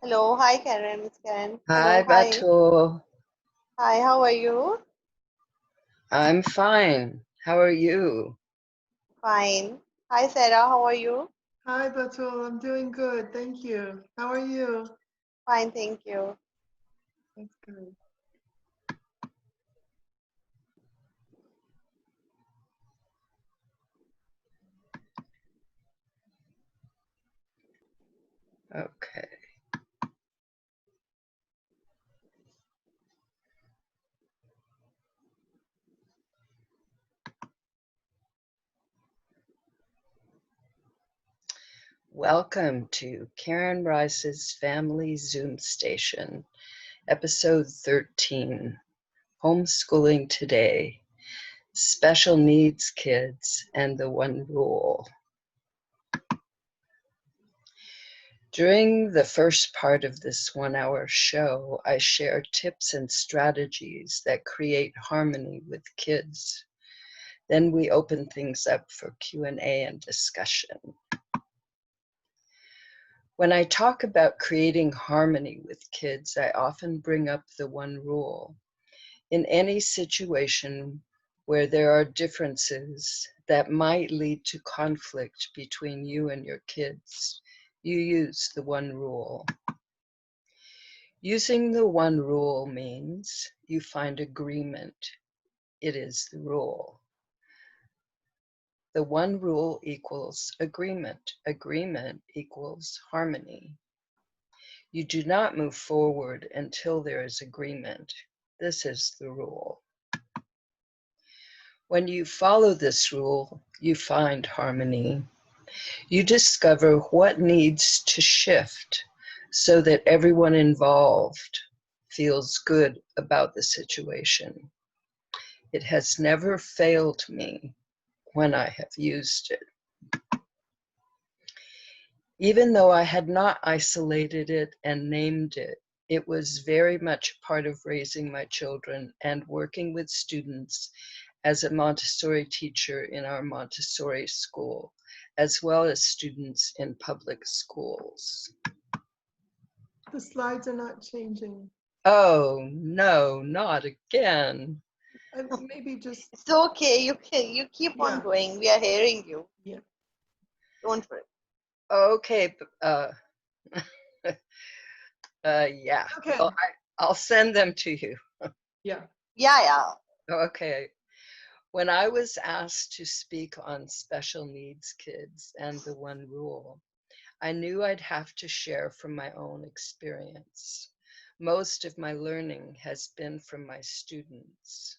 Hello, hi Karen, it's Karen. Hi, Hello, hi. Batool. Hi, how are you? I'm fine. How are you? Fine. Hi Sarah, how are you? Hi, Batool. I'm doing good. Thank you. How are you? Fine, thank you. That's good. Okay. Welcome to Karen Ryce's Family Zoom Station, episode 13, Homeschooling Today, Special Needs Kids and the One Rule. During the first part of this 1-hour show, I share tips and strategies that create harmony with kids. Then we open things up for Q&A and discussion. When I talk about creating harmony with kids, I often bring up the one rule. In any situation where there are differences that might lead to conflict between you and your kids, you use the one rule. Using the one rule means you find agreement. It is the rule. The one rule equals agreement. Agreement equals harmony. You do not move forward until there is agreement. This is the rule. When you follow this rule, you find harmony. You discover what needs to shift so that everyone involved feels good about the situation. It has never failed me when I have used it. Even though I had not isolated it and named it, it was very much part of raising my children and working with students as a Montessori teacher in our Montessori school, as well as students in public schools. The slides are not changing. Oh, no, not again. Maybe just, It's okay, you keep on yeah, going. We are hearing you. yeah. Don't worry. Okay, yeah. Okay. Well, I'll send them to you. Yeah. Yeah. Okay. When I was asked to speak on special needs kids and the one rule, I knew I'd have to share from my own experience. Most of my learning has been from my students.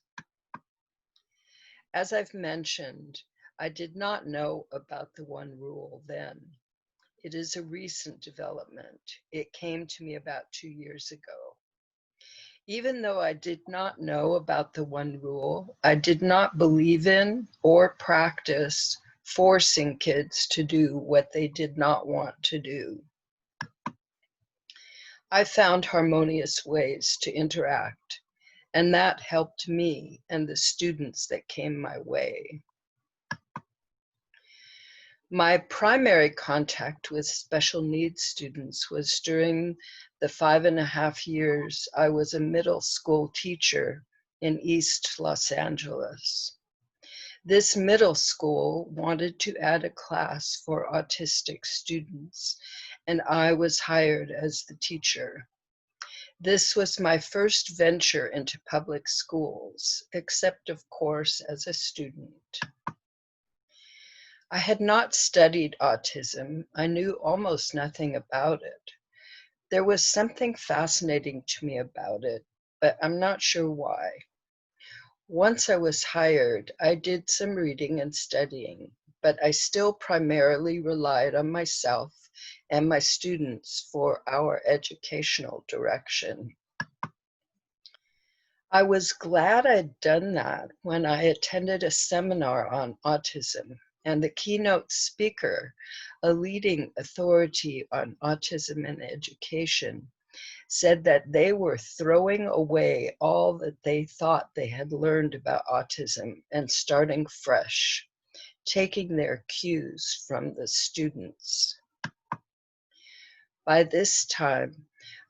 As I've mentioned, I did not know about the one rule then. It is a recent development. It came to me about 2 years ago. Even though I did not know about the one rule, I did not believe in or practice forcing kids to do what they did not want to do. I found harmonious ways to interact, and that helped me and the students that came my way. My primary contact with special needs students was during the 5.5 years I was a middle school teacher in East Los Angeles. This middle school wanted to add a class for autistic students, and I was hired as the teacher. This was my first venture into public schools, except of course as a student. I had not studied autism. I knew almost nothing about it. There was something fascinating to me about it, but I'm not sure why. Once I was hired, I did some reading and studying, but I still primarily relied on myself and my students for our educational direction. I was glad I'd done that when I attended a seminar on autism, and the keynote speaker, a leading authority on autism and education, said that they were throwing away all that they thought they had learned about autism and starting fresh, taking their cues from the students. By this time,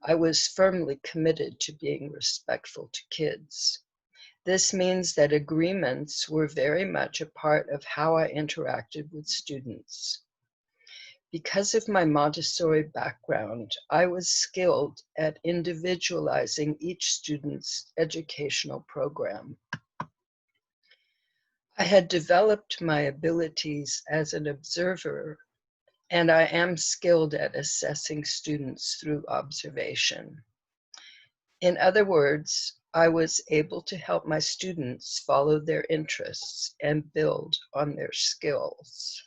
I was firmly committed to being respectful to kids. This means that agreements were very much a part of how I interacted with students. Because of my Montessori background, I was skilled at individualizing each student's educational program. I had developed my abilities as an observer, and I am skilled at assessing students through observation. In other words, I was able to help my students follow their interests and build on their skills.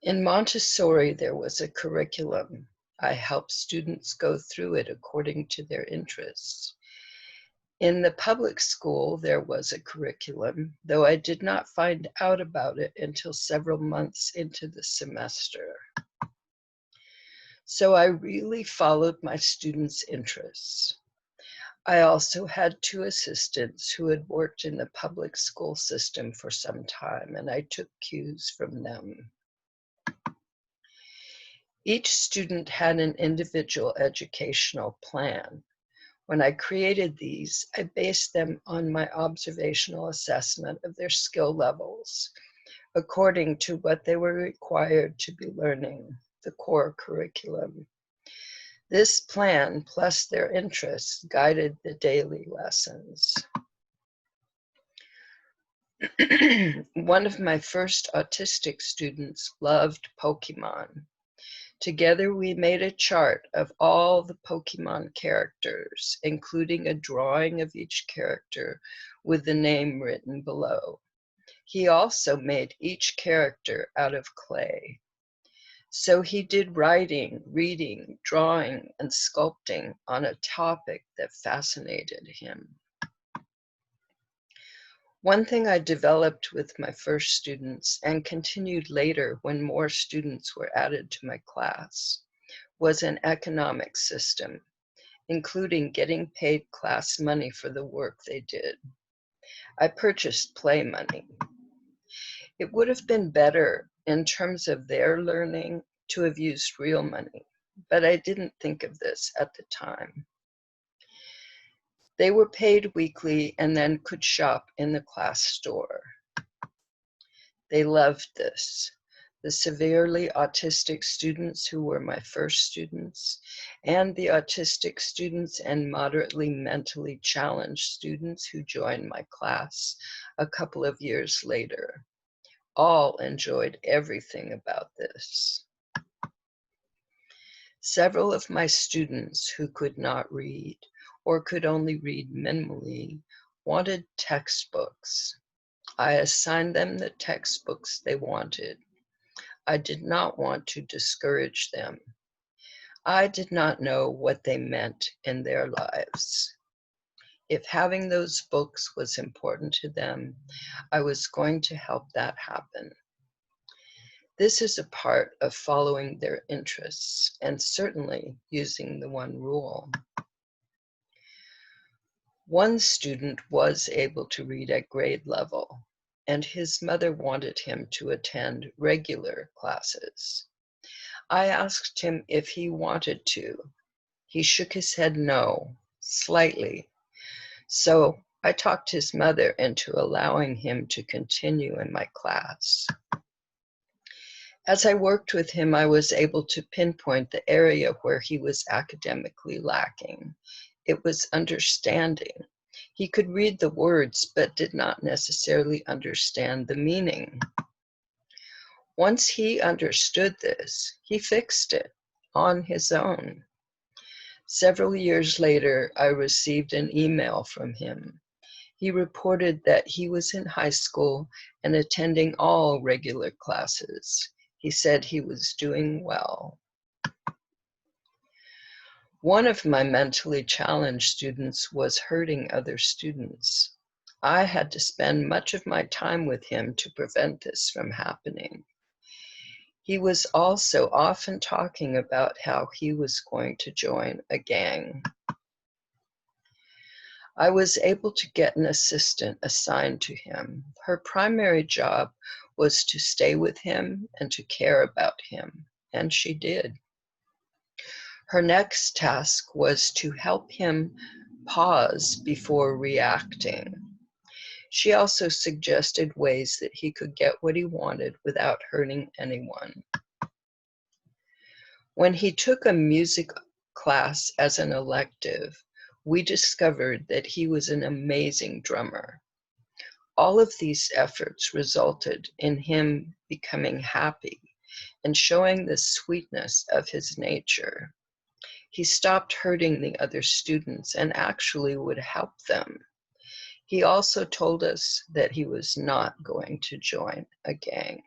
In Montessori, there was a curriculum. I helped students go through it according to their interests. In the public school, there was a curriculum, though I did not find out about it until several months into the semester. So I really followed my students' interests. I also had 2 assistants who had worked in the public school system for some time, and I took cues from them. Each student had an individual educational plan. When I created these, I based them on my observational assessment of their skill levels, according to what they were required to be learning, the core curriculum. This plan, plus their interests, guided the daily lessons. One of my first autistic students loved Pokemon. Together, we made a chart of all the Pokemon characters, including a drawing of each character with the name written below. He also made each character out of clay. So he did writing, reading, drawing, and sculpting on a topic that fascinated him. One thing I developed with my first students and continued later when more students were added to my class was an economic system, including getting paid class money for the work they did. I purchased play money. It would have been better in terms of their learning to have used real money, but I didn't think of this at the time. They were paid weekly and then could shop in the class store. They loved this. The severely autistic students who were my first students, and the autistic students and moderately mentally challenged students who joined my class a couple of years later, all enjoyed everything about this. Several of my students who could not read or could only read minimally wanted textbooks. I assigned them the textbooks they wanted. I did not want to discourage them. I did not know what they meant in their lives. If having those books was important to them, I was going to help that happen. This is a part of following their interests and certainly using the one rule. One student was able to read at grade level, and his mother wanted him to attend regular classes. I asked him if he wanted to. He shook his head no, slightly. So I talked his mother into allowing him to continue in my class. As I worked with him, I was able to pinpoint the area where he was academically lacking. It was understanding. He could read the words, but did not necessarily understand the meaning. Once he understood this, he fixed it on his own. Several years later, I received an email from him. He reported that he was in high school and attending all regular classes. He said he was doing well. One of my mentally challenged students was hurting other students. I had to spend much of my time with him to prevent this from happening. He was also often talking about how he was going to join a gang. I was able to get an assistant assigned to him. Her primary job was to stay with him and to care about him, and she did. Her next task was to help him pause before reacting. She also suggested ways that he could get what he wanted without hurting anyone. When he took a music class as an elective, we discovered that he was an amazing drummer. All of these efforts resulted in him becoming happy and showing the sweetness of his nature. He stopped hurting the other students and actually would help them. He also told us that he was not going to join a gang.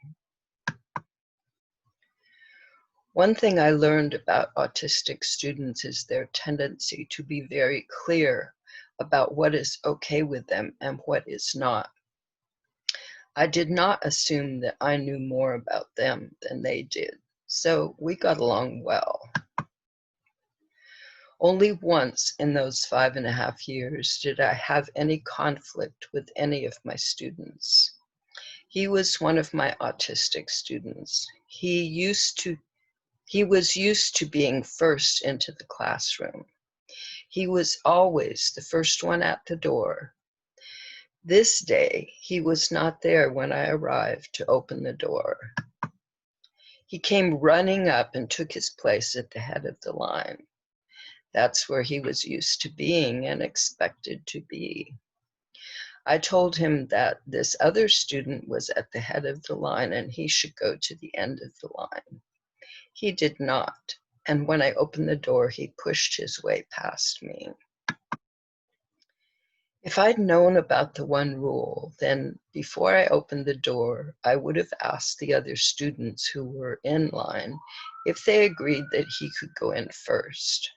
One thing I learned about autistic students is their tendency to be very clear about what is okay with them and what is not. I did not assume that I knew more about them than they did, so we got along well. Only once in those 5.5 years did I have any conflict with any of my students. He was one of my autistic students. He was used to being first into the classroom. He was always the first one at the door. This day, he was not there when I arrived to open the door. He came running up and took his place at the head of the line. That's where he was used to being and expected to be. I told him that this other student was at the head of the line and he should go to the end of the line. He did not, and when I opened the door, he pushed his way past me. If I'd known about the one rule, then before I opened the door, I would have asked the other students who were in line if they agreed that he could go in first.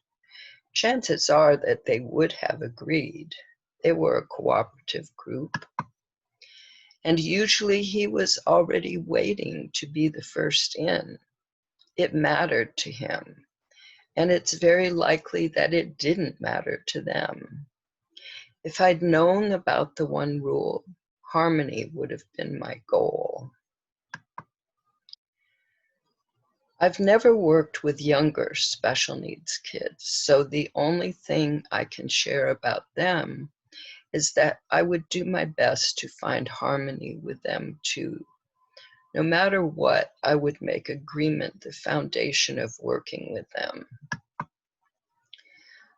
Chances are that they would have agreed. They were a cooperative group. And usually he was already waiting to be the first in. It mattered to him. And it's very likely that it didn't matter to them. If I'd known about the one rule, harmony would have been my goal. I've never worked with younger special needs kids, so the only thing I can share about them is that I would do my best to find harmony with them too. No matter what, I would make agreement the foundation of working with them.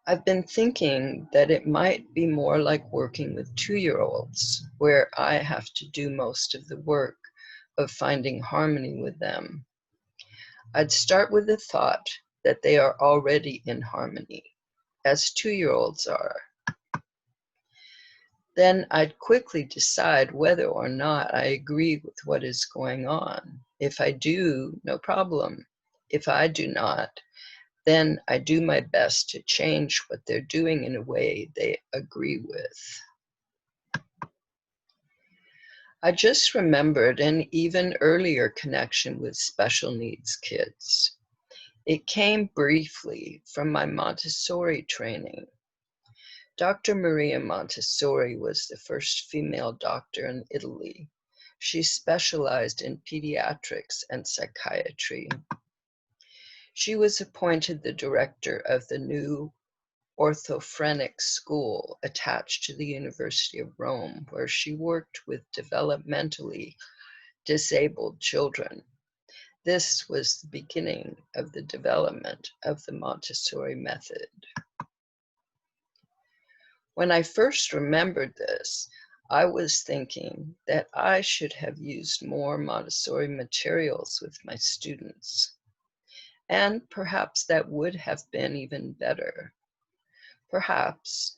I've been thinking that it might be more like working with 2-year-olds, where I have to do most of the work of finding harmony with them. I'd start with the thought that they are already in harmony, as 2-year-olds are. Then I'd quickly decide whether or not I agree with what is going on. If I do, no problem. If I do not, then I do my best to change what they're doing in a way they agree with. I just remembered an even earlier connection with special needs kids. It came briefly from my Montessori training. Dr. Maria Montessori was the first female doctor in Italy. She specialized in pediatrics and psychiatry. She was appointed the director of the new orthophrenic school attached to the University of Rome, where she worked with developmentally disabled children. This was the beginning of the development of the Montessori method. When I first remembered this, I was thinking that I should have used more Montessori materials with my students. And perhaps that would have been even better. Perhaps,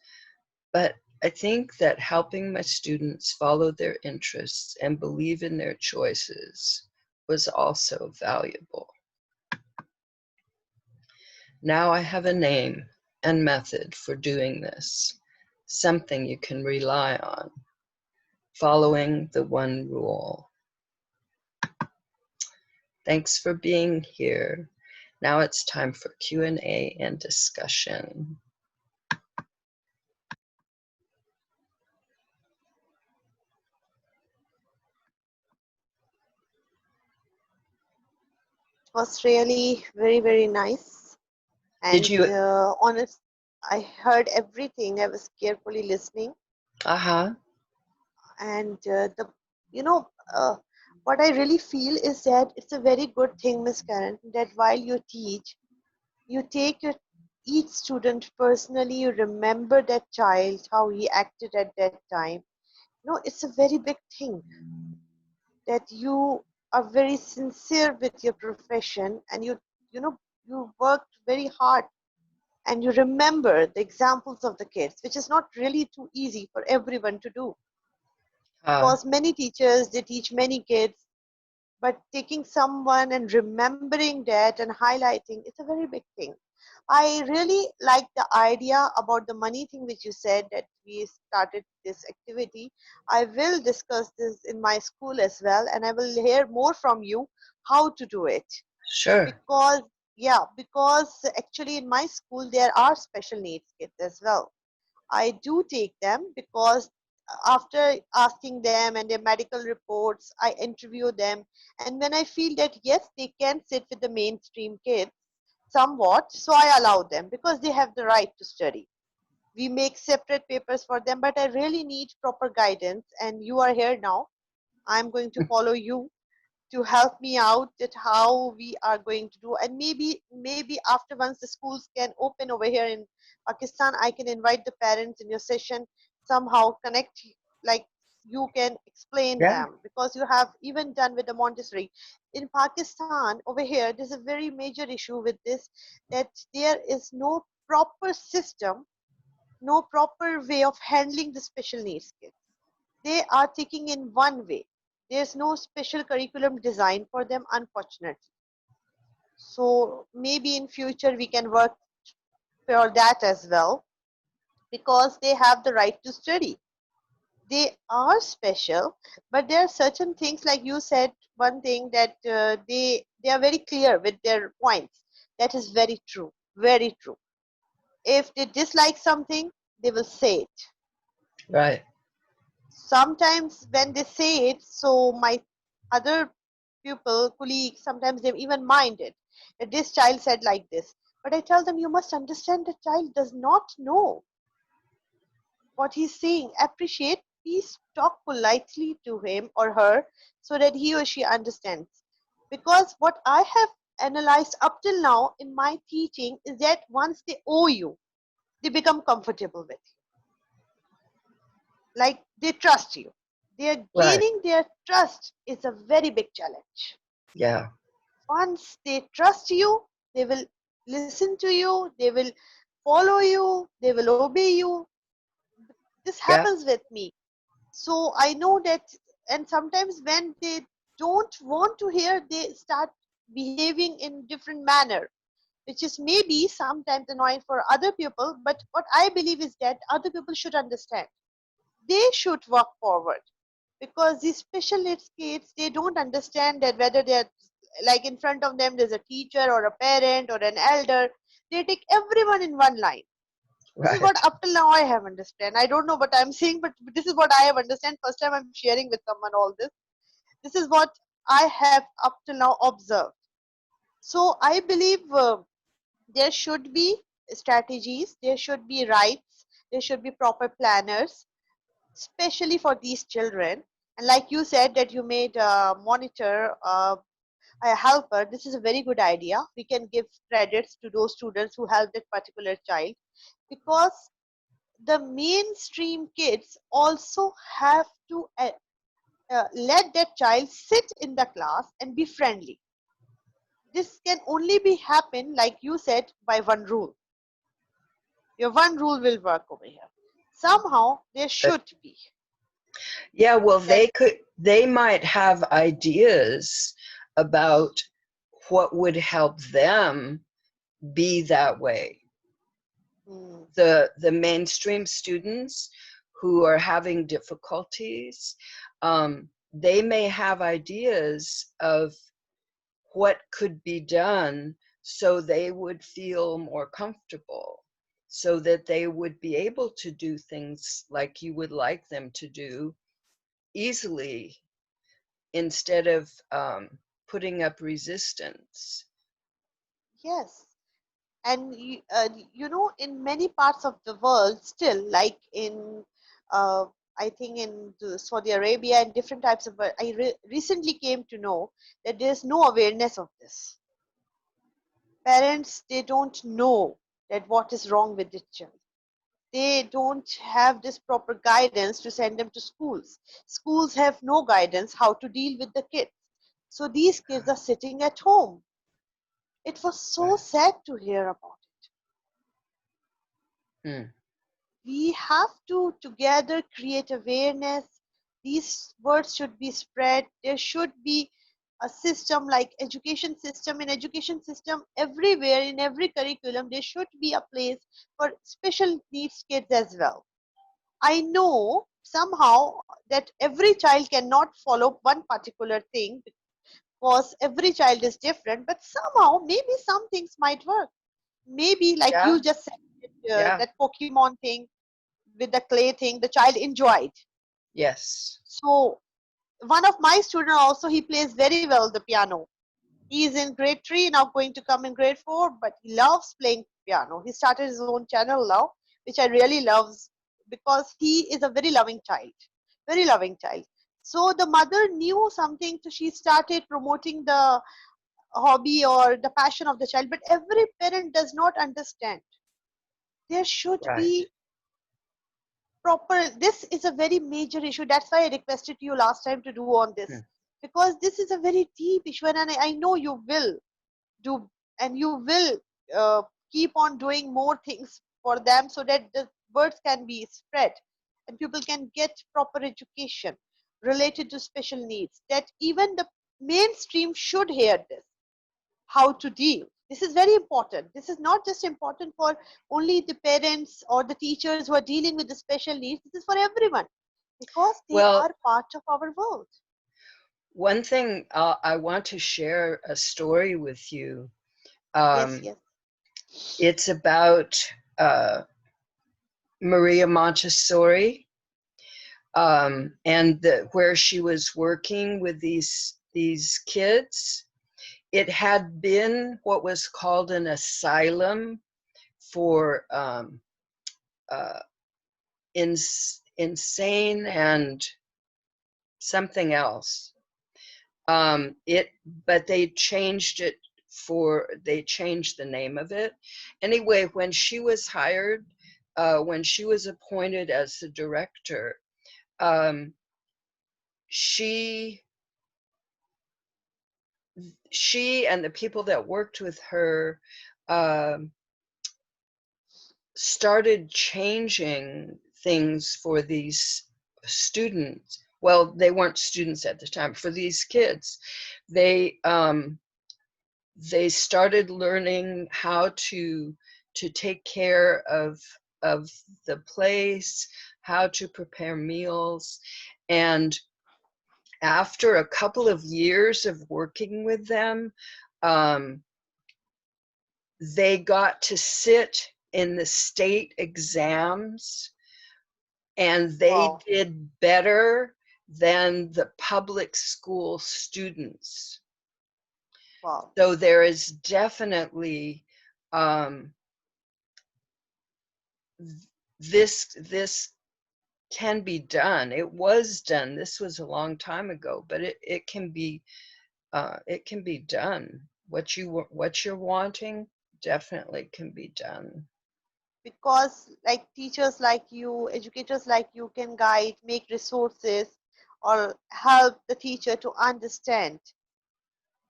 but I think that helping my students follow their interests and believe in their choices was also valuable. Now I have a name and method for doing this, something you can rely on, following the one rule. Thanks for being here. Now it's time for Q&A and discussion. Was really very, very nice. Did And you? honest, I heard everything. I was carefully listening, Uh-huh. and you know, uh, what I really feel is that it's a very good thing, Miss Karen, that while you teach, you take each student personally. You remember that child, how he acted at that time. It's a very big thing that you are very sincere with your profession, and you worked very hard, and you remember the examples of the kids, which is not really too easy for everyone to do, Uh, because many teachers, they teach many kids, but taking someone and remembering that and highlighting, it's a very big thing. I really like the idea about the money thing which you said, that we started this activity. I will discuss this in my school as well, and I will hear more from you how to do it. sure. Because, yeah, because actually in my school there are special needs kids as well. I do take them because after asking them and their medical reports, I interview them. And when I feel that yes, they can sit with the mainstream kids somewhat, so I allow them because they have the right to study. We make separate papers for them, but I really need proper guidance. And you are here now. I'm going to follow you to help me out that how we are going to do. And maybe after, once the schools can open over here in Pakistan, I can invite the parents in your session, somehow connect, like you can explain Yeah, them, because you have even done with the Montessori in Pakistan. Over here there's a very major issue with this, that there is no proper system, no proper way of handling the special needs kids. They are taking in one way. There's no special curriculum designed for them, unfortunately. So maybe in future we can work for that as well, because they have the right to study. They are special, but there are certain things, like you said, one thing that they are very clear with their points. That is very true, very true. If they dislike something, they will say it. right. Sometimes when they say it, so my other pupil colleagues, sometimes they even mind it, that this child said like this. But I tell them, you must understand, the child does not know what he's saying. Appreciate, please talk politely to him or her, so that he or she understands. Because what I have analyzed up till now in my teaching is that once they owe you, they become comfortable with you, like they trust you. Their Right. gaining their trust is a very big challenge. Yeah. Once they trust you, they will listen to you, they will follow you, they will obey you. This Yeah. happens with me. So I know that, and sometimes when they don't want to hear, they start behaving in different manner, which is maybe sometimes annoying for other people. But what I believe is that other people should understand. They should walk forward, because these special needs kids, they don't understand that whether they're, like, in front of them there's a teacher or a parent or an elder, they take everyone in one line. This is what Right. up till now I have understand. I don't know what I'm saying, but this is what I have understand. First time I'm sharing with someone all this. This is what I have up till now observed. So I believe there should be strategies, there should be rights, there should be proper planners, especially for these children. And like you said, that you made a monitor, a helper, this is a very good idea. We can give credits to those students who help that particular child, because the mainstream kids also have to let that child sit in the class and be friendly. This can only be happen, like you said, by one rule. Your one rule will work over here. Somehow there But should be yeah, well, that. they might have ideas about what would help them be that way. Hmm, The mainstream students who are having difficulties, they may have ideas of what could be done so they would feel more comfortable, so that they would be able to do things like you would like them to do easily, instead of putting up resistance. yes. And you know, in many parts of the world still, like in uh, I think in Saudi Arabia and different types of recently came to know that there's no awareness of this. Parents, they don't know that what is wrong with the child. They don't have this proper guidance to send them to schools. Schools have no guidance how to deal with the kids, so these kids are sitting at home. It was so Right. sad to hear about it. Mm. We have to together create awareness. These words should be spread. There should be a system like education system. In education system, everywhere in every curriculum there should be a place for special needs kids as well. I know somehow that every child cannot follow one particular thing because every child is different, but somehow maybe some things might work. Maybe like Yeah. you just said, Yeah. that Pokemon thing with the clay thing, the child enjoyed. Yes. So one of my students also, he plays very well the piano. He is in grade 3 now, going to come in grade 4, but he loves playing piano. He started his own channel now, which I really loves, because he is a very loving child, very loving child. So the mother knew something, so she started promoting the hobby or the passion of the child. But every parent does not understand. There should Right. be proper, this is a very major issue. That's why I requested you last time to do on this, Mm. because this is a very deep issue, and I know you will do, and you will keep on doing more things for them so that the words can be spread and people can get proper education related to special needs, that even the mainstream should hear this, how to deal. This is very important. This is not just important for only the parents or the teachers who are dealing with the special needs. This is for everyone, because they Well, are part of our world. one thing I want to share a story with you. Yes, Um, yes. it's about uh, Maria Montessori, and where she was working with these kids. It had been what was called an asylum for uh, insane and something else. It, but they changed it they changed the name of it. Anyway, when she was hired, when she was appointed as the director, um, she she and the people that worked with her um, started changing things for these students. Well, they weren't students at the time. For these kids, they they started learning how to take care of the place, how to prepare meals. And after a couple of years of working with them, um, they got to sit in the state exams, and they Wow, did better than the public school students. wow. So there is definitely um, this can be done. It was done. This was a long time ago, but it can be done. What you're wanting definitely can be done. Because like teachers like you, educators like you can guide, make resources, or help the teacher to understand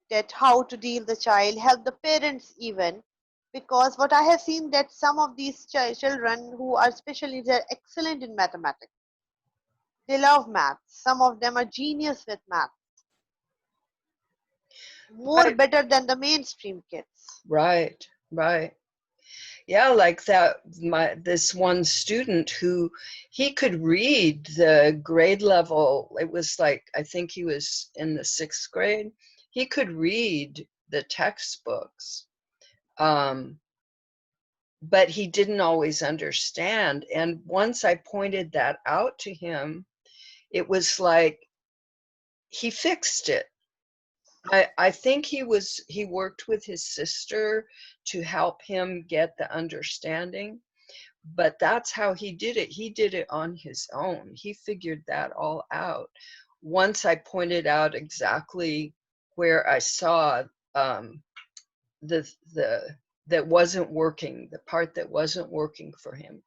that how to deal the child, help the parents even. Because what I have seen, that some of these children who are special needs are excellent in mathematics. They love math. Some of them are genius with math, more Right, better than the mainstream kids. right, right. Yeah, like that, this one student who he could read the grade level. It was like, I think he was in the 6th grade. He could read the textbooks, um, but he didn't always understand. And once I pointed that out to him, it was like he fixed it. I think he worked with his sister to help him get the understanding, but that's how he did it. He did it on his own. He figured that all out. Once I pointed out exactly where I saw the that wasn't working, the part that wasn't working for him.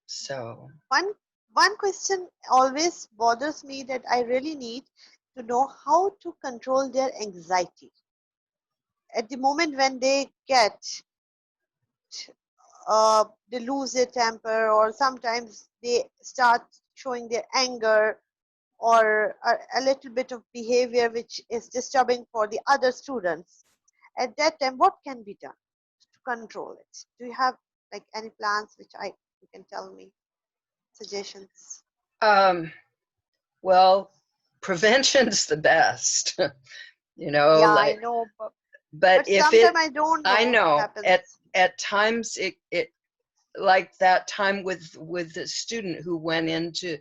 So One question always bothers me that I really need to know how to control their anxiety. At the moment when they they lose their temper, or sometimes they start showing their anger, or a little bit of behavior which is disturbing for the other students. At that time, what can be done to control it? Do you have like any plans which you can tell me, suggestions? well, prevention's the best. You know, Yeah, I like, know, but but if sometimes it, I don't I know know happens. at times it like that time with the student who went into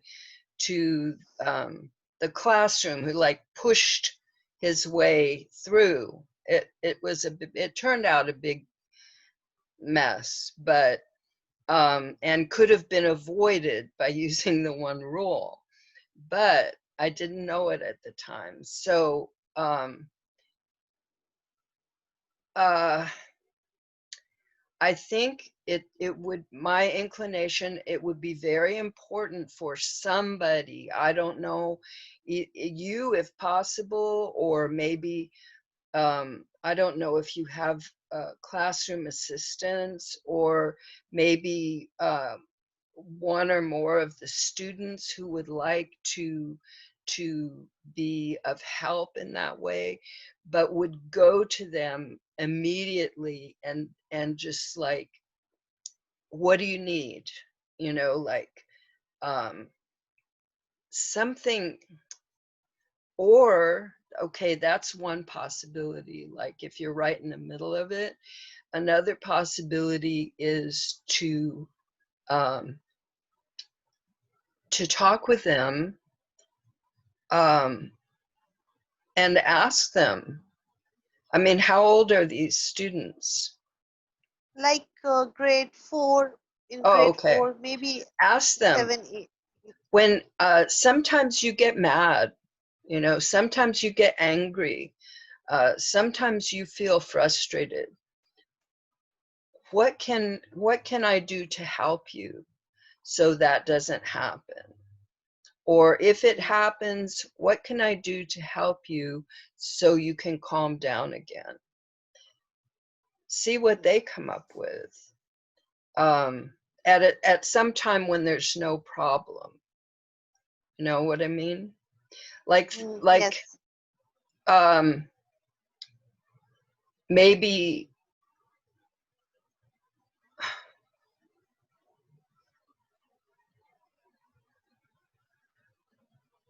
the classroom, who like pushed his way through. It turned out a big mess, but and could have been avoided by using the one rule, but I didn't know it at the time. So I think it would, my inclination, it would be very important for somebody, I don't know, you if possible, or maybe, I don't know if you have classroom assistants, or maybe one or more of the students who would like to be of help in that way, but would go to them immediately and just like, what do you need, you know, like something. Or okay, that's one possibility, like if you're right in the middle of it. Another possibility is to talk with them and ask them. I mean, how old are these students? Like grade 4, in Oh, grade okay. 4, maybe Ask them. 7, 8. When sometimes you get mad, you know, sometimes you get angry, sometimes you feel frustrated. What can I do to help you so that doesn't happen? Or if it happens, what can I do to help you so you can calm down again? See what they come up with at some time when there's no problem. You know what I mean? Like Yes, um, maybe,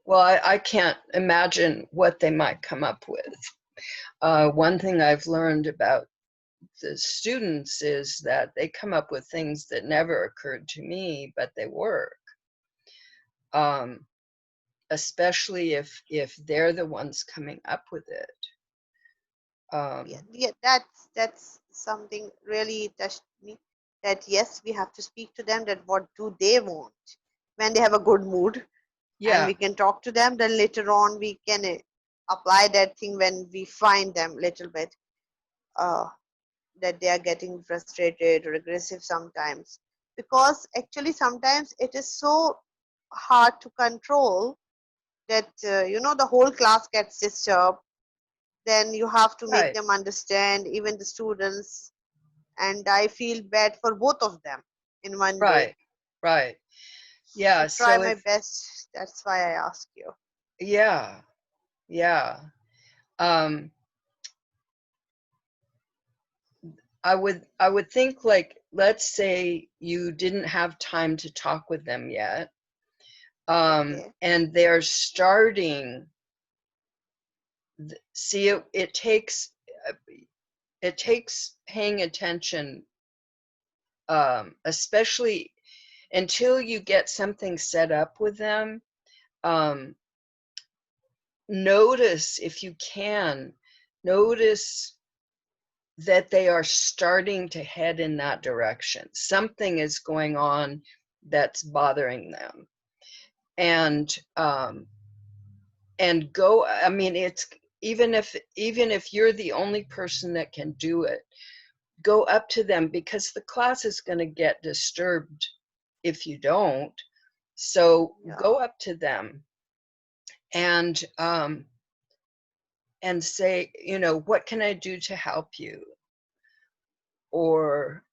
well, I can't imagine what they might come up with. One thing I've learned about the students is that they come up with things that never occurred to me, but they work. Especially if they're the ones coming up with it. yeah, that's something really touched me. That yes, we have to speak to them. That what do they want when they have a good mood, and Yeah, we can talk to them. Then later on, we can apply that thing when we find them little bit uh, that they are getting frustrated or aggressive sometimes. Because actually, sometimes it is so hard to control that the whole class gets disturbed. Then you have to make right, them understand, even the students, and I feel bad for both of them in one way. right, right. I Yeah, try so my if, best. That's why I ask you. yeah, yeah. Um, I would think, like, let's say you didn't have time to talk with them yet, Okay. and they're starting. See, it takes paying attention, especially until you get something set up with them. notice, if you can, notice that they are starting to head in that direction. Something is going on that's bothering them. And go, I mean, it's, even if you're the only person that can do it, go up to them, because the class is going to get disturbed if you don't. So go up to them and say, you know, what can I do to help you? Or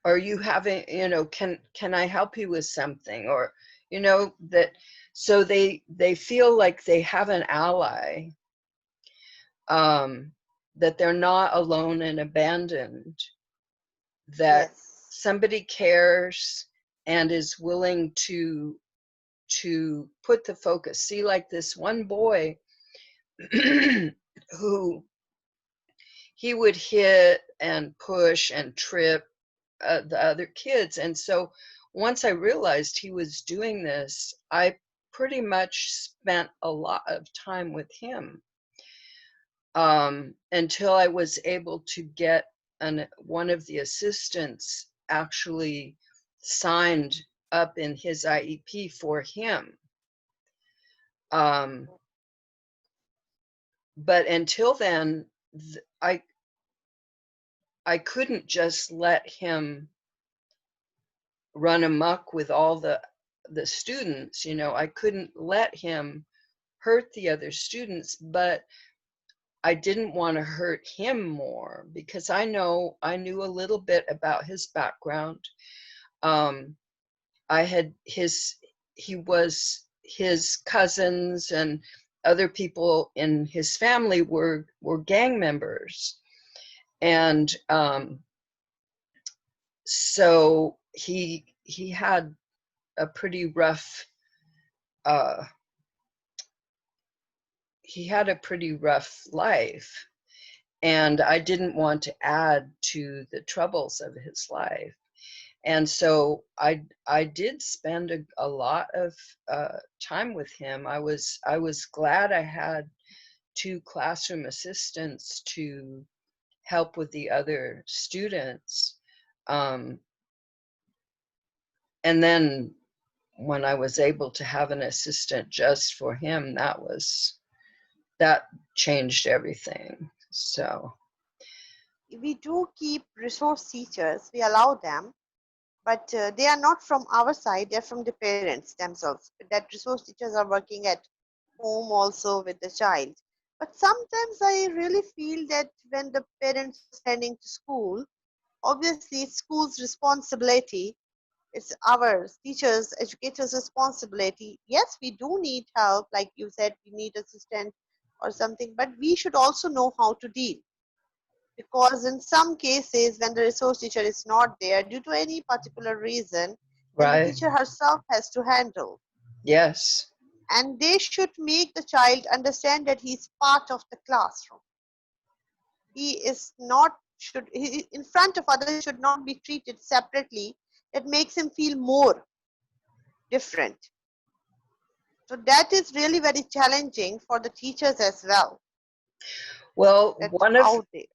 are you having, you know, can I help you with something? Or, you know, that, so they feel like they have an ally, that they're not alone and abandoned, that Yes. somebody cares and is willing to put the focus. See, like this one boy who, he would hit and push and trip the other kids. And so once I realized he was doing this, I pretty much spent a lot of time with him, until I was able to get one of the assistants actually signed up in his IEP for him. But until then, I couldn't just let him run amok with all the students, you know. I couldn't let him hurt the other students, but I didn't want to hurt him more, because I knew a little bit about his background. His cousins and other people in his family were gang members. And so he had a pretty rough life, and I didn't want to add to the troubles of his life. And so I did spend a lot of time with him. I was glad I had 2 classroom assistants to help with the other students. And then when I was able to have an assistant just for him, that changed everything. So We do keep resource teachers, we allow them, but they are not from our side, they're from the parents themselves. That resource teachers are working at home also with the child. But sometimes I really feel that when the parents are sending to school, obviously it's school's responsibility. It's our teachers, educators' responsibility. Yes, we do need help, like you said, we need assistance or something, but we should also know how to deal. Because in some cases, when the resource teacher is not there due to any particular reason, then the right, teacher herself has to handle. yes, And they should make the child understand that he's part of the classroom. He is not, in front of others, he should not be treated separately. That makes him feel more different. So that is really very challenging for the teachers as well. well, That one how they,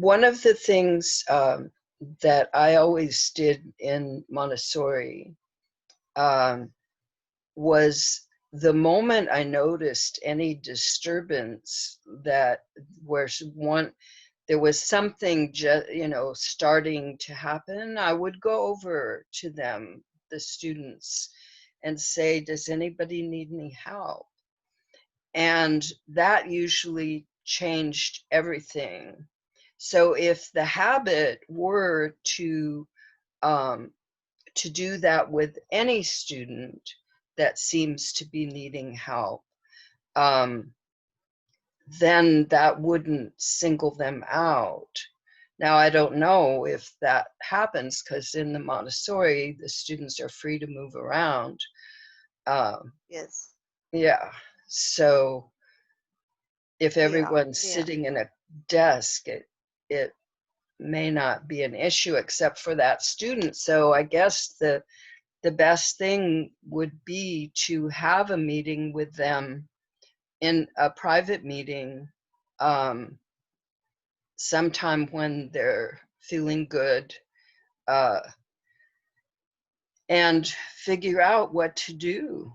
of the things that I always did in Montessori was, the moment I noticed any disturbance, that where there was something just, you know, starting to happen, I would go over to them, the students, and say, does anybody need any help? And that usually changed everything. So if the habit were to do that with any student that seems to be needing help, then that wouldn't single them out. Now, I don't know if that happens, because in the Montessori, the students are free to move around. yes, Yeah, so if yeah, everyone's yeah. sitting in a desk, it may not be an issue except for that student. So I guess the the best thing would be to have a meeting with them, in a private meeting, sometime when they're feeling good, and figure out what to do,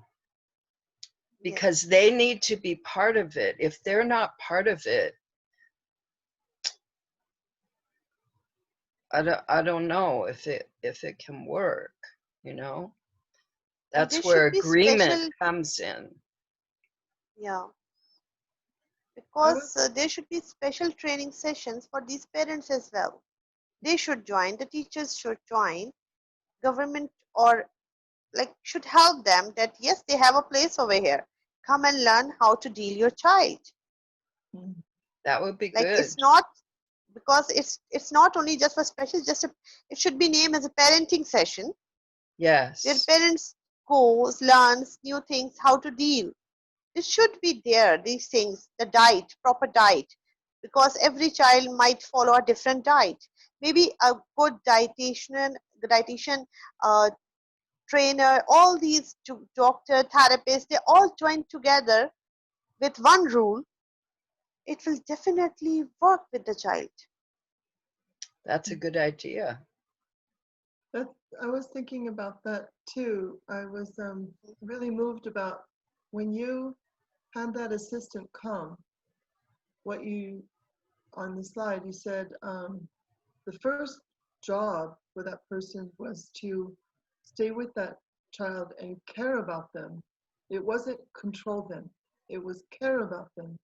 because they need to be part of it. If they're not part of it, I don't know if it can work, you know. And there That's where should be agreement special, comes in. yeah, I was, because there should be special training sessions for these parents as well. They should join, the teachers should join, government or like should help them that yes, they have a place over here. Come and learn how to deal your child. mm, That would be Like good. it's not because it's not only just for special, just it should be named as a parenting session where Yes, parents goes, learns new things, how to deal. This should be there, these things, the diet, proper diet, because every child might follow a different diet. Maybe a good dietitian, uh, trainer, all these doctor, therapists, they all join together with one rule. It will definitely work with the child. that's a good idea. that, I was thinking about that too. I was really moved about when you had that assistant come, what you, on the slide, you said the first job for that person was to stay with that child and care about them. It wasn't control them, it was care about them.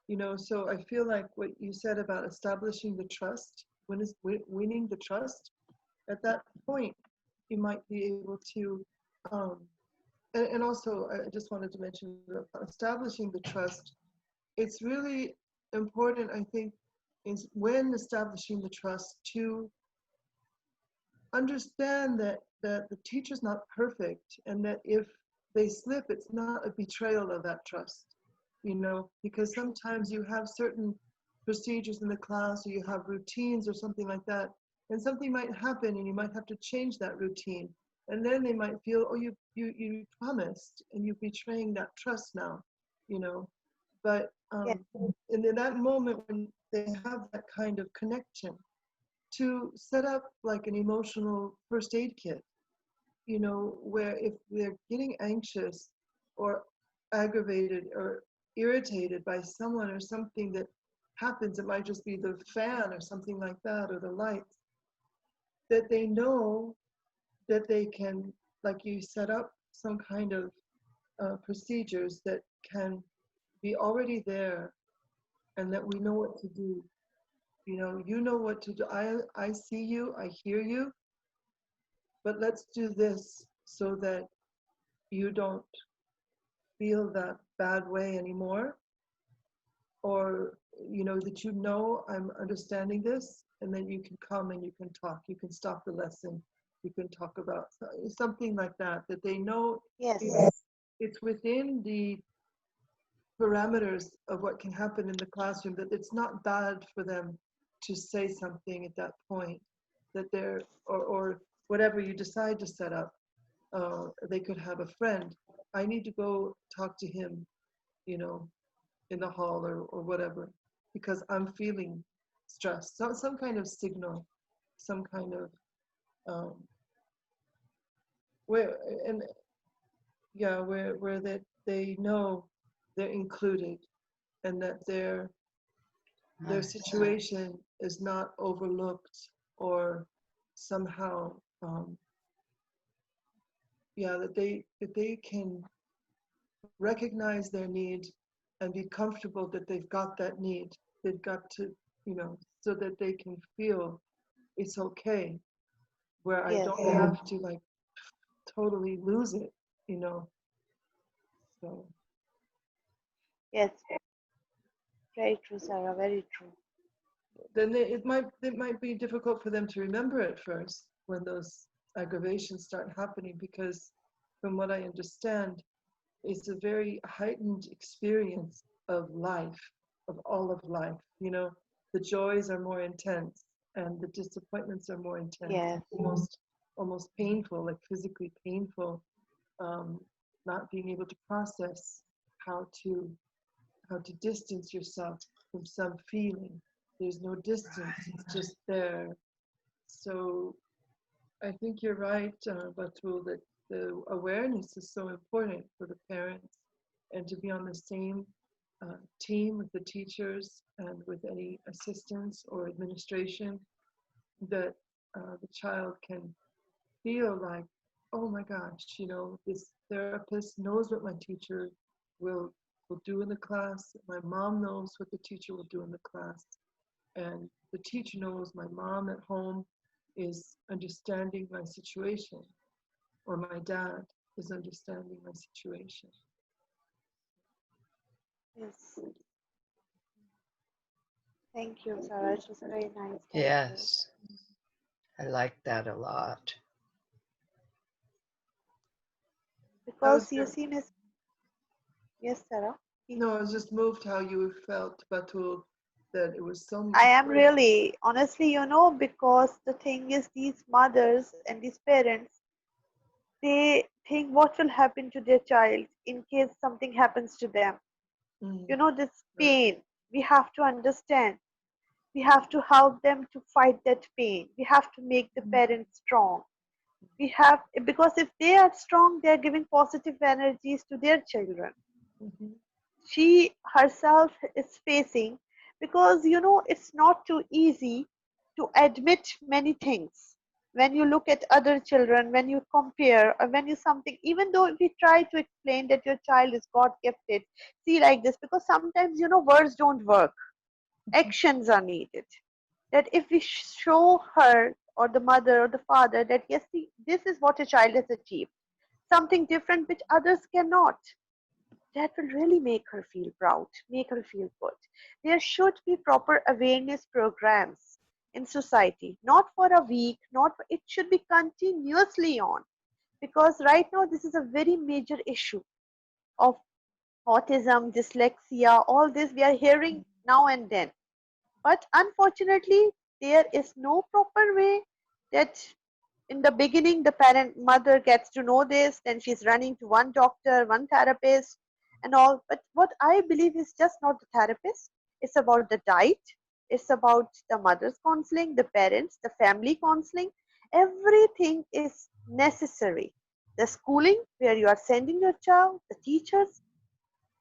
You know, so I feel like what you said about establishing the trust, when is winning the trust, at that point, you might be able to, um, and also I just wanted to mention about establishing the trust. It's really important, I think, is when establishing the trust to understand that the teacher's not perfect and that if they slip, it's not a betrayal of that trust, you know, because sometimes you have certain procedures in the class or you have routines or something like that, and something might happen and you might have to change that routine. And then they might feel, oh, you promised and you're betraying that trust now, you know. But Yes, and in that moment when they have that kind of connection, to set up like an emotional first aid kit, you know, where if they're getting anxious or aggravated or irritated by someone or something that happens, it might just be the fan or something like that or the lights, that they know that they can, like you set up some kind of procedures that can be already there and that we know what to do. You know what to do. I see you, I hear you, but let's do this so that you don't feel that bad way anymore, or that I'm understanding this, and then you can come and you can talk, you can stop the lesson, you can talk about something like that, that they know yes, it's within the parameters of what can happen in the classroom, that it's not bad for them to say something at that point, that they're, or whatever you decide to set up. They could have a friend. I need to go talk to him, you know, in the hall or whatever, because I'm feeling stressed. So, some kind of signal, some kind of um, where and yeah, where that they know they're included and that their Nice. situation is not overlooked or somehow that they can recognize their need and be comfortable that they've got that need. They've got to, so that they can feel it's okay, where I yes, don't have to like totally lose it, you know. So yes. Very true, Sarah. Very true. then it might be difficult for them to remember at first when those aggravations start happening, because from what I understand, it's a very heightened experience of life, of all of life. The joys are more intense and the disappointments are more intense. Yes, Most almost painful, like physically painful, not being able to process how to distance yourself from some feeling. There's no distance, it's just there. So I think you're right, Batool, that the awareness is so important for the parents, and to be on the same team with the teachers and with any assistants or administration, that the child can feel like, oh my gosh, this therapist knows what my teacher will do in the class. My mom knows what the teacher will do in the class. And the teacher knows my mom at home is understanding my situation, or my dad is understanding my situation. Yes. Thank you, Sarah. It was very nice. Thank you. Yes, I like that a lot. Because you see, Miss. Yes, Sarah. No, I was just moved how you felt, Batool, that it was so much. I am really, honestly, because the thing is, these mothers and these parents, they think what will happen to their child in case something happens to them. This pain, we have to understand. We have to help them to fight that pain. We have to make the parents strong. Because if they are strong, they are giving positive energies to their children. She herself is facing, because it's not too easy to admit many things. When you look at other children, when you compare, or when you something, even though we try to explain that your child is God gifted, see like this, because sometimes words don't work, actions are needed. That if we show her or the mother or the father that yes, see, this is what a child has achieved, something different which others cannot, that will really make her feel proud, make her feel good. There should be proper awareness programs in society, not for a week, it should be continuously on, because right now this is a very major issue of autism, dyslexia, all this we are hearing now and then. But unfortunately, there is no proper way that in the beginning the mother gets to know this, then she's running to one doctor, one therapist and all. But what I believe is just not the therapist. It's about the diet. It's about the mother's counseling, the parents, the family counseling. Everything is necessary. The schooling where you are sending your child, the teachers,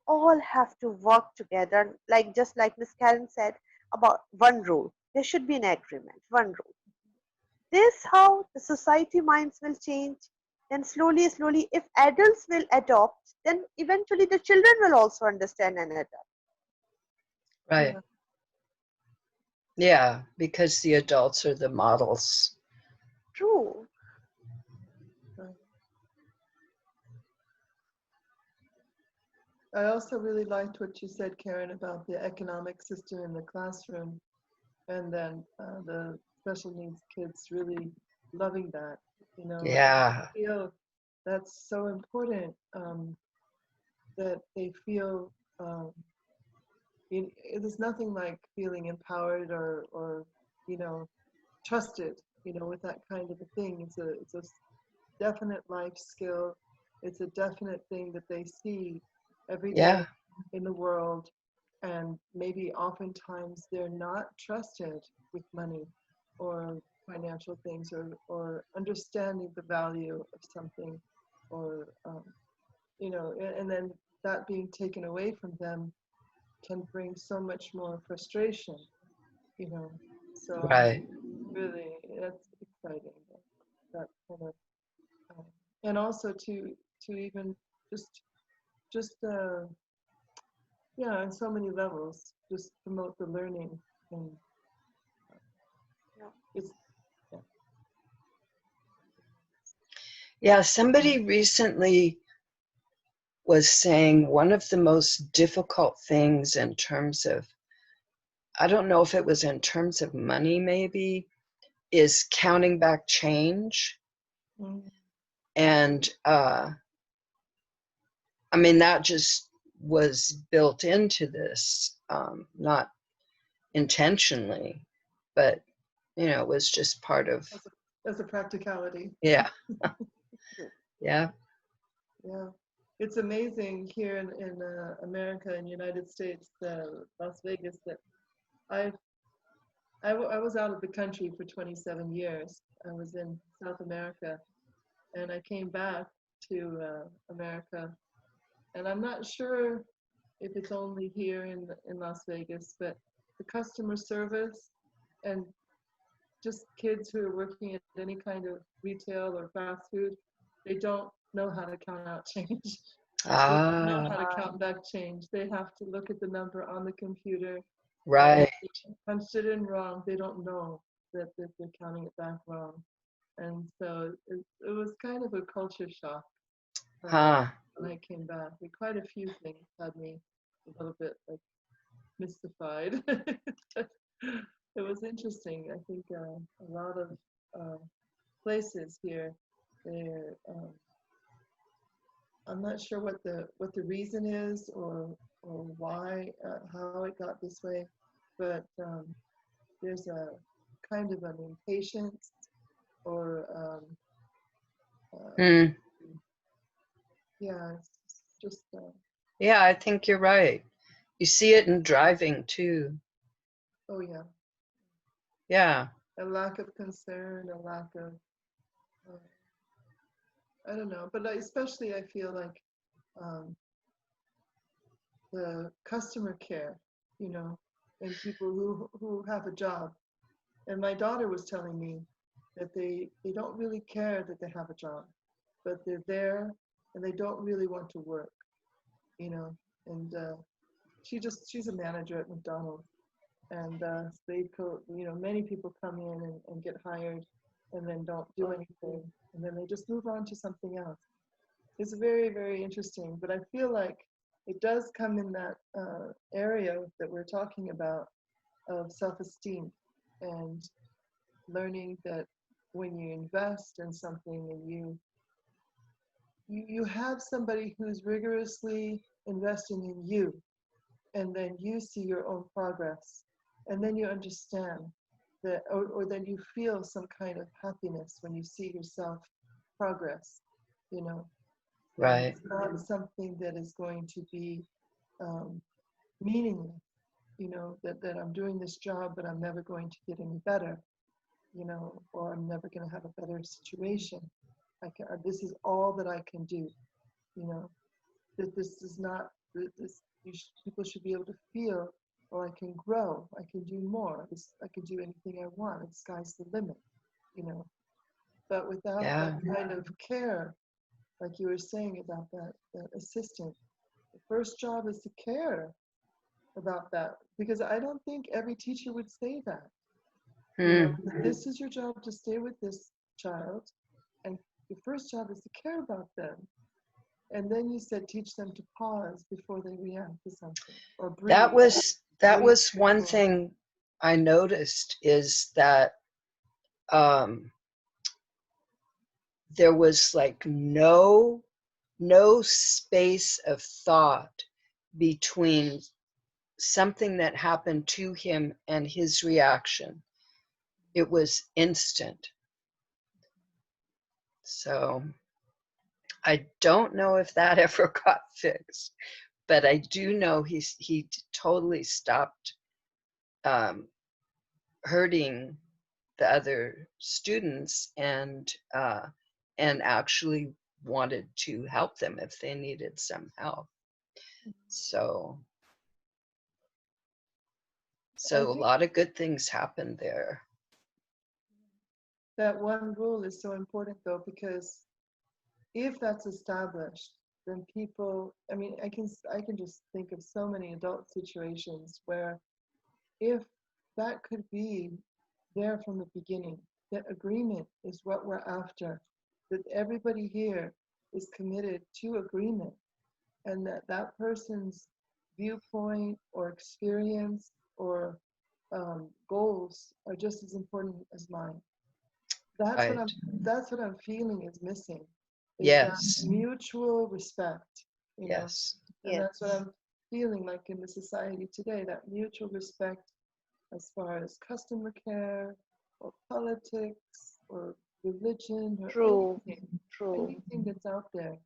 all have to work together, like just like Miss Karen said about one rule. There should be an agreement, one rule. This how the society minds will change. Then slowly, if adults will adopt, then eventually the children will also understand and adopt. Right. Yeah, because the adults are the models. True. I also really liked what you said, Karen, about the economic system in the classroom, and then the special needs kids really loving that. Yeah. I feel that's so important, that they feel there's nothing like feeling empowered or trusted, with that kind of a thing. It's a definite life skill. It's a definite thing that they see every day in the world, and maybe oftentimes they're not trusted with money or financial things, or understanding the value of something, or and then that being taken away from them can bring so much more frustration, so Right. really that's exciting, that kind of and also to even just on so many levels, just promote the learning, and it's Yeah, somebody recently was saying one of the most difficult things in terms of, I don't know if it was in terms of money maybe, is counting back change. And I mean, that just was built into this, not intentionally, but it was just part of as a practicality. Yeah. Yeah. Yeah, it's amazing here in America and United States, Las Vegas, that I was out of the country for 27 years. I was in South America, and I came back to America, and I'm not sure if it's only here in Las Vegas, but the customer service and just kids who are working at any kind of retail or fast food, they don't know how to count out change. They don't know how to count back change. They have to look at the number on the computer. Right. Punched it in wrong. They don't know that they're counting it back wrong. And so it was kind of a culture shock Huh. when I came back. Quite a few things had me a little bit like mystified. It was interesting. I think a lot of places here, they're I'm not sure what the reason is or why how it got this way, but there's a kind of an impatience or yeah, it's just Yeah, I think you're right. You see it in driving too. oh yeah, Yeah. a lack of concern, a lack of I don't know, but especially I feel like the customer care, you know, and people who have a job. And my daughter was telling me that they don't really care that they have a job, but they're there and they don't really want to work, you know. And she's a manager at McDonald's, and many people come in and get hired and then don't do anything, and then they just move on to something else. It's very, very interesting, but I feel like it does come in that area that we're talking about of self-esteem and learning that when you invest in something and you have somebody who's rigorously investing in you, and then you see your own progress, and then you understand that, or then you feel some kind of happiness when you see yourself progress, you know. Right. It's not something that is going to be meaningless, you know, that I'm doing this job, but I'm never going to get any better, you know, or I'm never going to have a better situation. This is all that I can do, you know, that this is not, people should be able to feel, or I can grow, I can do more, I can do anything I want, the sky's the limit, you know. But without that kind of care, like you were saying about that assistant, the first job is to care about that, because I don't think every teacher would say that. You know, this is your job to stay with this child, and your first job is to care about them. And then you said teach them to pause before they react to something, or breathe. That was one thing I noticed, is that there was like no space of thought between something that happened to him and his reaction. It was instant. So I don't know if that ever got fixed, but I do know he totally stopped hurting the other students, and actually wanted to help them if they needed some help. So a lot of good things happened there. That one rule is so important, though, because if that's established, then people, I mean, I can just think of so many adult situations where if that could be there from the beginning, that agreement is what we're after, that everybody here is committed to agreement, and that person's viewpoint or experience or goals are just as important as mine. That's what I'm feeling is missing. Is that mutual respect, you know? And that's what I'm feeling like in the society today, that mutual respect as far as customer care or politics or religion or True. True. anything that's out there,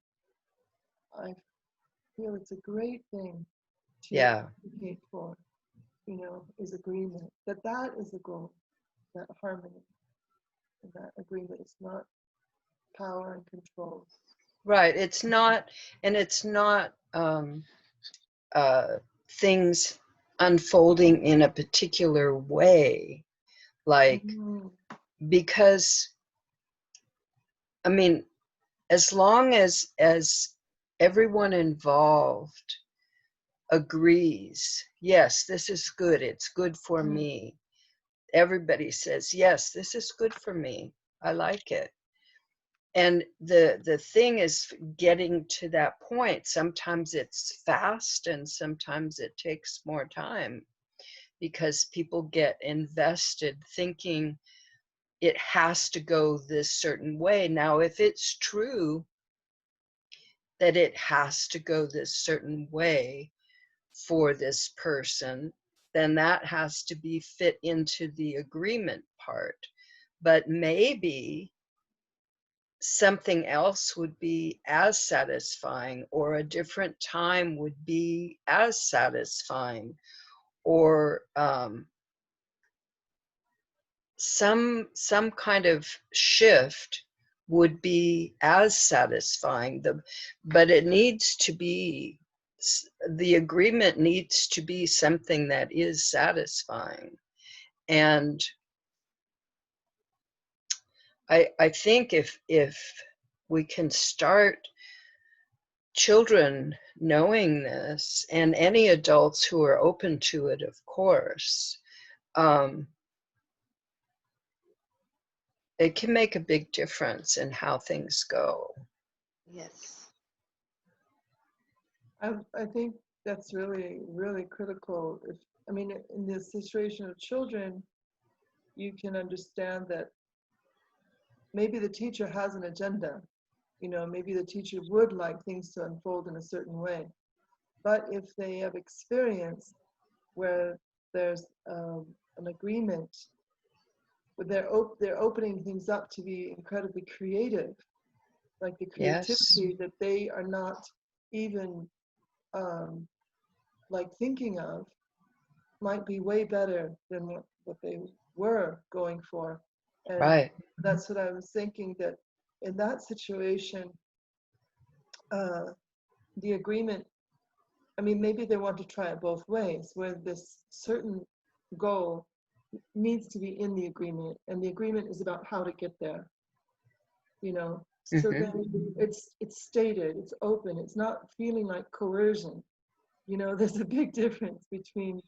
I feel it's a great thing to Yeah. advocate for, is agreement. That is the goal, that harmony, and that agreement. It's not power and control. Right. It's not, and it's not things unfolding in a particular way, like, Mhm. because, I mean, as long as everyone involved agrees, yes, this is good, it's good for Mm. me. Everybody says, yes, this is good for me, I like it. And the thing is getting to that point. Sometimes it's fast and sometimes it takes more time, because people get invested thinking it has to go this certain way. Now, if it's true that it has to go this certain way for this person, then that has to be fit into the agreement part. But maybe something else would be as satisfying, or a different time would be as satisfying, or some kind of shift would be as satisfying. But it needs to be, the agreement needs to be something that is satisfying. And I think if we can start children knowing this, and any adults who are open to it, of course, it can make a big difference in how things go. Yes. I think that's really, really critical. In the situation of children, you can understand that maybe the teacher has an agenda. Maybe the teacher would like things to unfold in a certain way. But if they have experience where there's an agreement, where they're opening things up to be incredibly creative, like the Yes, creativity that they are not even like thinking of, might be way better than what they were going for. And right, that's what I was thinking, that in that situation, the agreement, maybe they want to try it both ways, where this certain goal needs to be in the agreement, and the agreement is about how to get there. So then it's stated, it's open, it's not feeling like coercion. There's a big difference between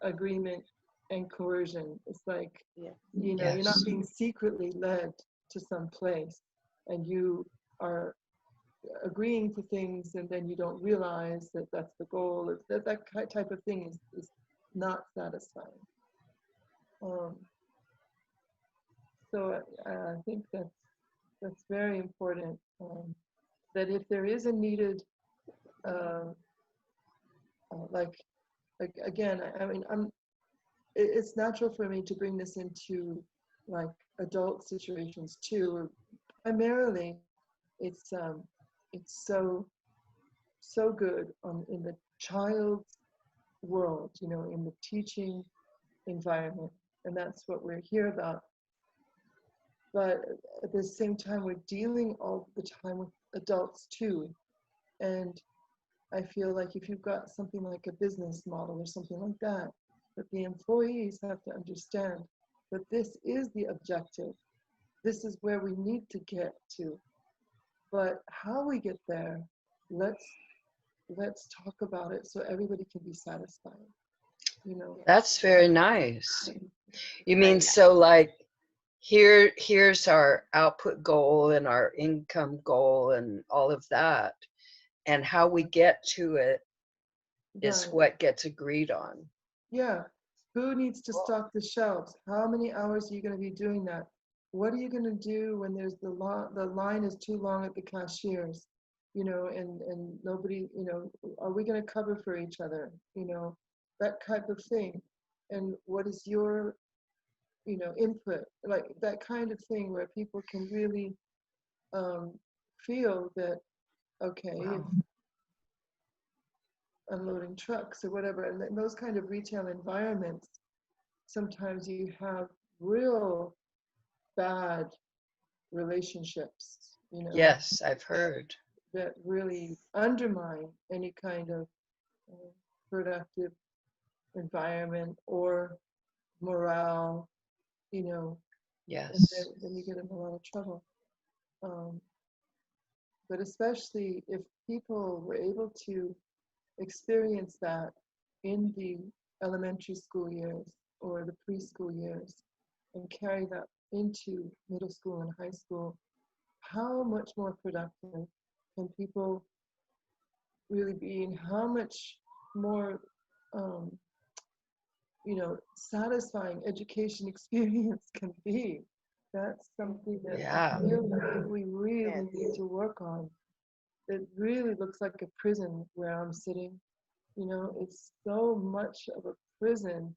agreement and coercion. It's like, Yeah. you're not yes, being secretly led to some place, and you are agreeing to things, and then you don't realize that that's the goal. That type of thing is not satisfying. So I think that's very important. That if there is a needed, uh, like again, it's natural for me to bring this into like adult situations too. Primarily, it's so good in the child's world, in the teaching environment, and that's what we're here about. But at the same time, we're dealing all the time with adults too, and I feel like if you've got something like a business model or something like that, that the employees have to understand that this is the objective. This is where we need to get to. But how we get there, let's talk about it so everybody can be satisfied. that's very nice. You Very mean, nice. so like, here's our output goal and our income goal and all of that, and how we get to it is Right. what gets agreed on. Yeah. Who needs to stock the shelves? How many hours are you going to be doing that? What are you going to do when there's the line is too long at the cashiers? And nobody, are we going to cover for each other? That type of thing. And what is your input, like that kind of thing where people can really feel that, okay, if Wow. unloading trucks or whatever, and in those kind of retail environments, sometimes you have real bad relationships, Yes, I've heard. that really undermine any kind of productive environment or morale, and Yes. then you get in a lot of trouble. But especially if people were able to experience that in the elementary school years or the preschool years and carry that into middle school and high school, how much more productive can people really be, and how much more satisfying education experience can be. That's something that Yeah. we really Yes. need to work on. It really looks like a prison where I'm sitting. It's so much of a prison.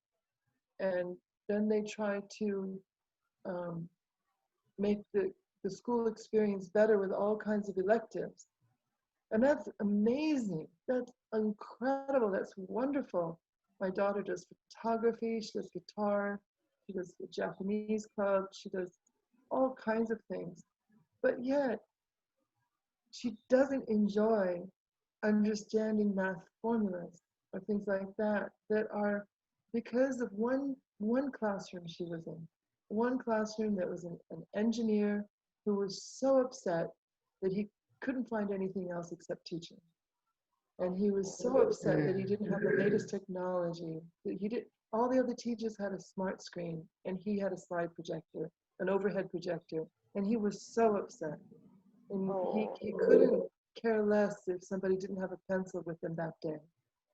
And then they try to um, make the school experience better with all kinds of electives. And that's amazing. That's incredible. That's wonderful. My daughter does photography, she does guitar, she does the Japanese club, she does all kinds of things. But yet, she doesn't enjoy understanding math formulas or things like that are because of one classroom she was in. One classroom that was an engineer who was so upset that he couldn't find anything else except teaching. And he was so upset that he didn't have the latest technology. That he did. All the other teachers had a smart screen, and he had a slide projector, an overhead projector, and he was so upset. And he couldn't care less if somebody didn't have a pencil with them that day.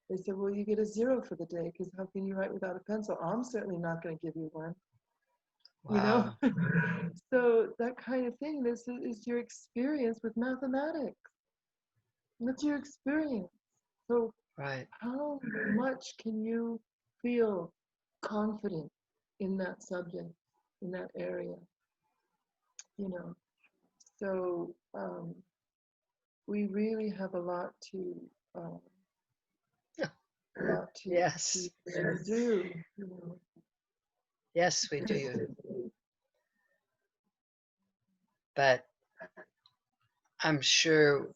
They said, well, you get a 0 for the day, because how can you write without a pencil? I'm certainly not going to give you one. Wow. So that kind of thing, this is your experience with mathematics. That's your experience. So Right. how much can you feel confident in that subject, in that area? So we really have a lot to Yes. do. Yes, we do. But I'm sure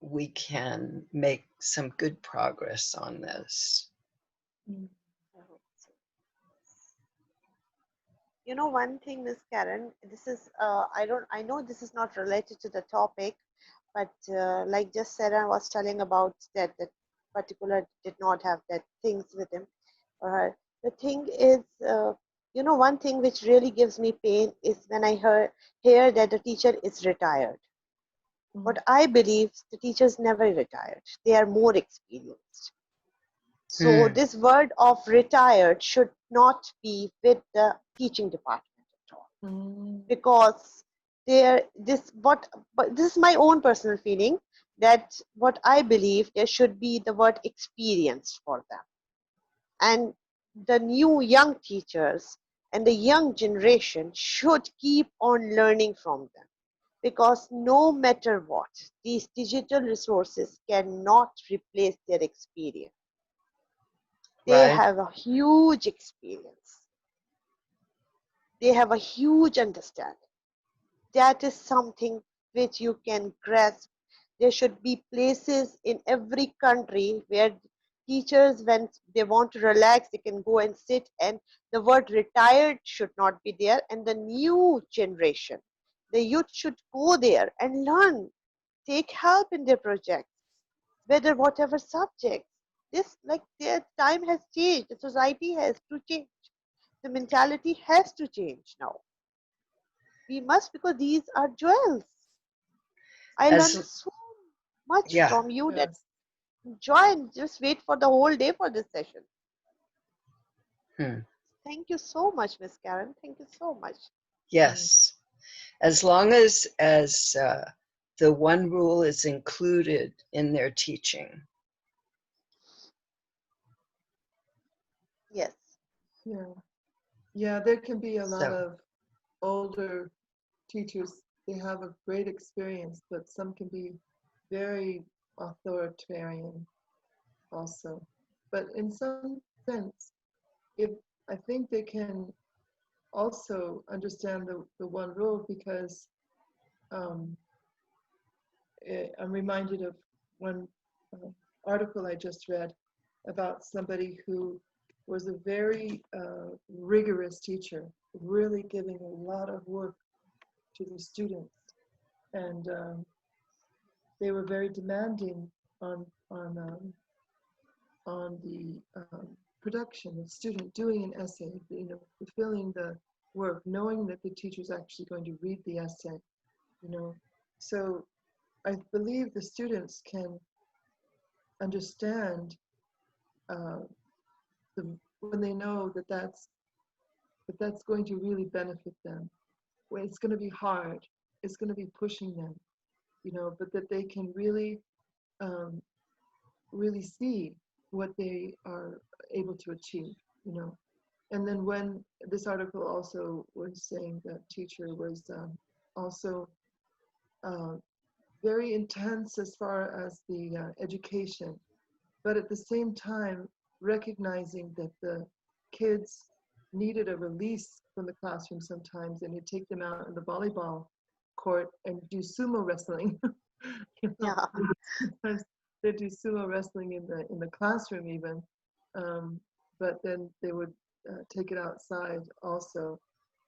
we can make some good progress on this. Mm. One thing, Miss Karen, this is I know this is not related to the topic, but like just Sarah was telling about that particular did not have that things with him or her. The thing is, one thing which really gives me pain is when I hear that the teacher is retired. But I believe the teachers never retired; they are more experienced. So this word of retired should not be with the teaching department at all, because but this is my own personal feeling, that what I believe there should be the word experience for them, and the new young teachers and the young generation should keep on learning from them, because no matter what, these digital resources cannot replace their experience. They Right. have a huge experience. They have a huge understanding. That is something which you can grasp. There should be places in every country where teachers, when they want to relax, they can go and sit, and the word retired should not be there. And the new generation, the youth should go there and learn, take help in their projects, whether whatever subjects. This, like, their time has changed, the society has to change, the mentality has to change now. We must, because these are jewels. I learned As so much yeah. from you that Yes. enjoy and just wait for the whole day for this session. Hmm. Thank you so much, Miss Karen. Thank you so much. Yes. As long as the one rule is included in their teaching. Yes. Yeah. Yeah, there can be a lot So, of older teachers. They have a great experience, but some can be very authoritarian also. But in some sense, if I think they can also understand the one rule, because um, I'm reminded of one uh, article I just read about somebody who was a very rigorous teacher, really giving a lot of work to the students, and they were very demanding on on um, on the production. The student doing an essay, fulfilling the work, knowing that the teacher's actually going to read the essay, you know. So I believe the students can understand uh, when they know that that's going to really benefit them. When it's going to be hard, it's going to be pushing them, but that they can really, um, really see what they are able to achieve, you know. And then when this article also was saying that teacher was also uh, very intense as far as the education, but at the same time recognizing that the kids needed a release from the classroom sometimes, and he'd take them out in the volleyball court and do sumo wrestling. you know, Yeah. sometimes they do sumo wrestling in the classroom even, but then they would take it outside also,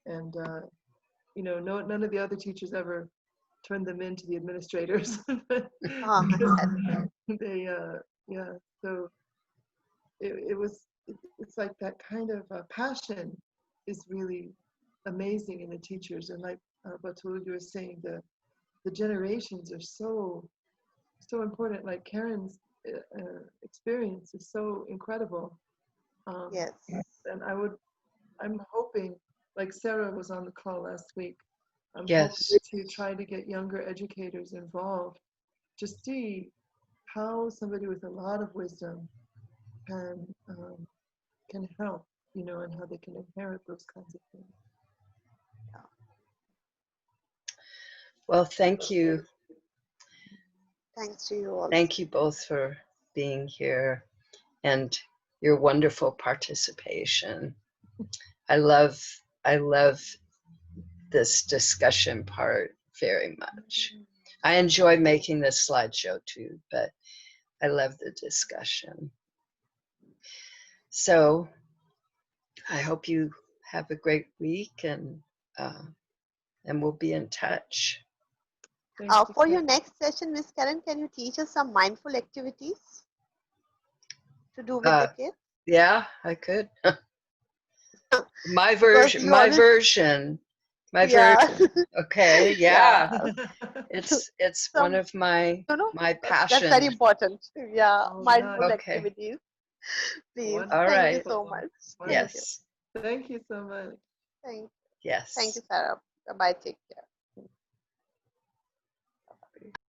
and none of the other teachers ever turned them into the administrators. Because That's right. they yeah, so it's like that kind of passion is really amazing in the teachers. And like Batool, you were saying, the generations are so important. Like Karen's experience is so incredible. Yes. And I'm hoping, like Sera was on the call last week, I'm hoping yes. to try to get younger educators involved to see how somebody with a lot of wisdom can can help, and how they can inherit those kinds of things. Well, thank you. Thanks to you also. Thank you both for being here and your wonderful participation. I love this discussion part very much. I enjoy making this slideshow too, but I love the discussion. So I hope you have a great week, and we'll be in touch. Thank you, For your Karen. next session, Miss Karen, can you teach us some mindful activities to do with Uh, the kids? yeah, I could. My Because version, you my always, version, my yeah, version. Okay, yeah. yeah. It's one Some, of my that's very passions. important. Yeah, Oh, mindful nice. Okay. activities. Please. All Thank you right. so Wonderful. much. Thank you. Wonderful. Yes. Thank you so much. Thank, thank Yes. you, Sarah. Bye. Take care.